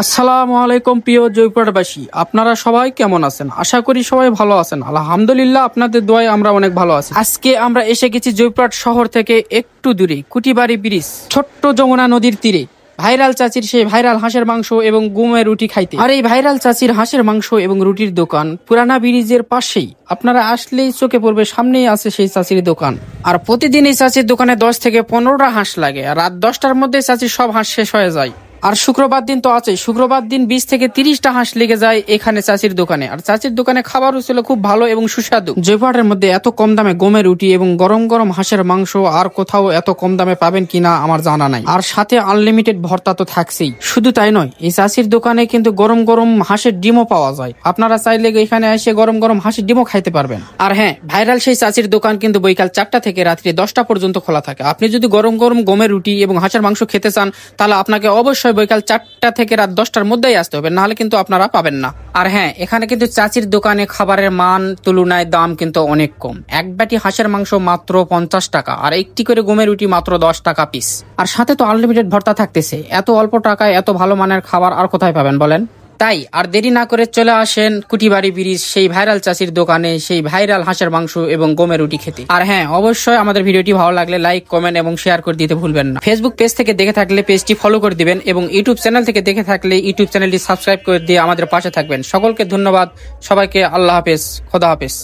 আসসালামু আলাইকুম প্রিয় জয়পুরহাটবাসী, আপনারা সবাই কেমন আছেন? আশা করি সবাই ভালো আছেন। আলহামদুলিল্লাহ, আপনাদের দোয়ায় আমরা অনেক ভালো আছি। আজকে আমরা এসে গেছি জয়পুরহাট শহর থেকে একটু দূরে কুটিবাড়ি ব্রিজ, ছোট্ট যমুনা নদীর তীরে ভাইরাল চাচির সেই ভাইরাল হাঁসের মাংস এবং গুমের রুটি খাইতে। আর এই ভাইরাল চাচির হাঁসের মাংস এবং রুটির দোকান পুরানা ব্রিজের পাশেই। আপনারা আসলেই চোখে পড়বে, সামনেই আছে সেই চাচির দোকান। আর প্রতিদিন এই চাচির দোকানে 10 থেকে 15টা হাঁস লাগে, আর রাত 10টার মধ্যে চাচির সব হাঁস শেষ হয়ে যায়। আর শুক্রবার দিন তো আছে, শুক্রবার দিন 20 থেকে 30টা হাঁস লেগে যায় এখানে চাচির দোকানে। আর চাচির দোকানে খাবারও ছিল খুব ভালো এবং সুস্বাদু। জয়পুরহাটের মধ্যে এত কম দামে গমের রুটি এবং গরম গরম হাঁসের মাংস আর কোথাও এত কম দামে পাবেন কিনা আমার জানা নাই। আর সাথে আনলিমিটেড ভর্তা তো থাকছেই। শুধু তাই নয়, এই চাচির দোকানে কিন্তু গরম গরম হাঁসের ডিমও পাওয়া যায়। আপনারা চাইলে এখানে এসে গরম গরম হাঁসের ডিমও খাইতে পারবেন। আর হ্যাঁ, ভাইরাল সেই চাচির দোকান কিন্তু বৈকাল 4টা থেকে রাত্রি 10টা পর্যন্ত খোলা থাকে। আপনি যদি গরম গরম গমের রুটি এবং হাঁসের মাংস খেতে চান, তাহলে আপনাকে অবশ্যই বৈকাল 4টা থেকে রাত 10টার মধ্যেই আসতে হবে, নাহলে কিন্তু আপনারা পাবেন না। আর হ্যাঁ, এখানে কিন্তু চাচির দোকানে খাবারের মান তুলনায় দাম কিন্তু অনেক কম। এক বাটি হাঁসের মাংস মাত্র 50 টাকা, আর একটি করে গমের রুটি মাত্র 10 টাকা পিস। আর সাথে তো আনলিমিটেড ভর্তা থাকতেছে। এত অল্প টাকায় এত ভালো মানের খাবার আর কোথায় পাবেন বলেন? তাই আর দেরি না করে চলে আসেন কুটিবাড়ি ব্রিজ সেই ভাইরাল চাচির দোকানে সেই ভাইরাল হাঁসের মাংস এবং গমের রুটি খেতে। আর হ্যাঁ, অবশ্যই আমাদের ভিডিওটি ভালো লাগলে লাইক, কমেন্ট এবং শেয়ার করে দিতে ভুলবেন না। ফেসবুক পেজ থেকে দেখে থাকলে পেজটি ফলো করে দিবেন এবং ইউটিউব চ্যানেল থেকে দেখে থাকলে ইউটিউব চ্যানেলটি সাবস্ক্রাইব করে দিয়ে আমাদের পাশে থাকবেন। সকলকে ধন্যবাদ, সবাইকে আল্লাহ হাফেজ, খোদা হাফেজ।